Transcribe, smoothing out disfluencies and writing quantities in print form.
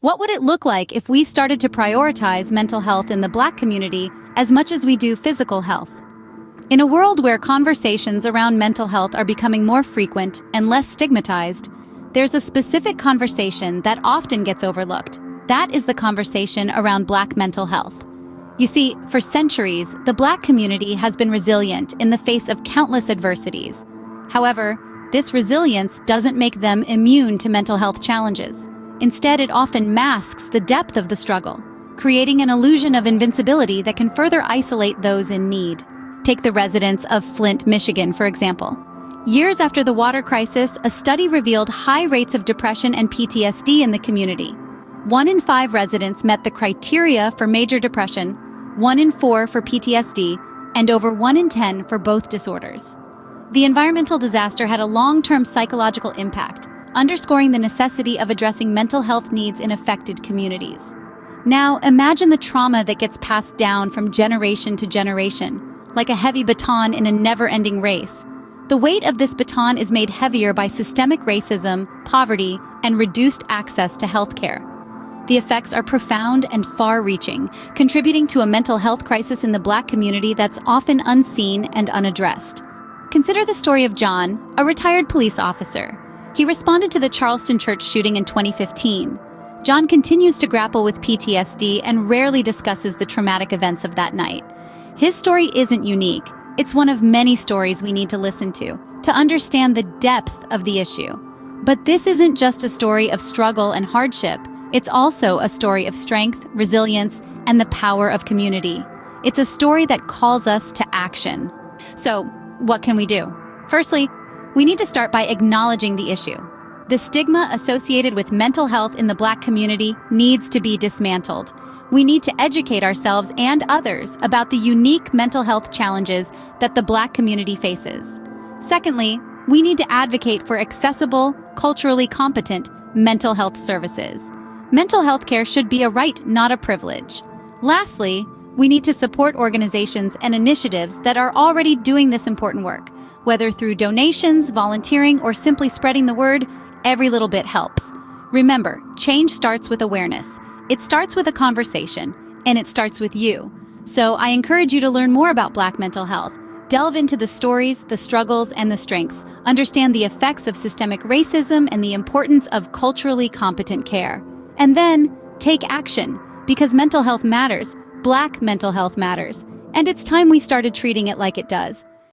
What would it look like if we started to prioritize mental health in the Black community as much as we do physical health? In a world where conversations around mental health are becoming more frequent and less stigmatized, there's a specific conversation that often gets overlooked. That is the conversation around Black mental health. You see, for centuries, the Black community has been resilient in the face of countless adversities. However, this resilience doesn't make them immune to mental health challenges. Instead, it often masks the depth of the struggle, creating an illusion of invincibility that can further isolate those in need. Take the residents of Flint, Michigan, for example. Years after the water crisis, a study revealed high rates of depression and PTSD in the community. 1 in 5 residents met the criteria for major depression, 1 in 4 for PTSD, and over 1 in 10 for both disorders. The environmental disaster had a long-term psychological impact, underscoring the necessity of addressing mental health needs in affected communities. Now, imagine the trauma that gets passed down from generation to generation, like a heavy baton in a never-ending race. The weight of this baton is made heavier by systemic racism, poverty, and reduced access to healthcare. The effects are profound and far-reaching, contributing to a mental health crisis in the Black community that's often unseen and unaddressed. Consider the story of John, a retired police officer. He responded to the Charleston church shooting in 2015. John continues to grapple with PTSD and rarely discusses the traumatic events of that night. His story isn't unique. It's one of many stories we need to listen to understand the depth of the issue. But this isn't just a story of struggle and hardship. It's also a story of strength, resilience, and the power of community. It's a story that calls us to action. So, what can we do? Firstly, we need to start by acknowledging the issue. The stigma associated with mental health in the Black community needs to be dismantled. We need to educate ourselves and others about the unique mental health challenges that the Black community faces. Secondly, we need to advocate for accessible, culturally competent mental health services. Mental health care should be a right, not a privilege. Lastly, we need to support organizations and initiatives that are already doing this important work. Whether through donations, volunteering, or simply spreading the word, every little bit helps. Remember, change starts with awareness. It starts with a conversation, and it starts with you. So I encourage you to learn more about Black mental health. Delve into the stories, the struggles, and the strengths. Understand the effects of systemic racism and the importance of culturally competent care. And then, take action, because mental health matters. Black mental health matters. And it's time we started treating it like it does.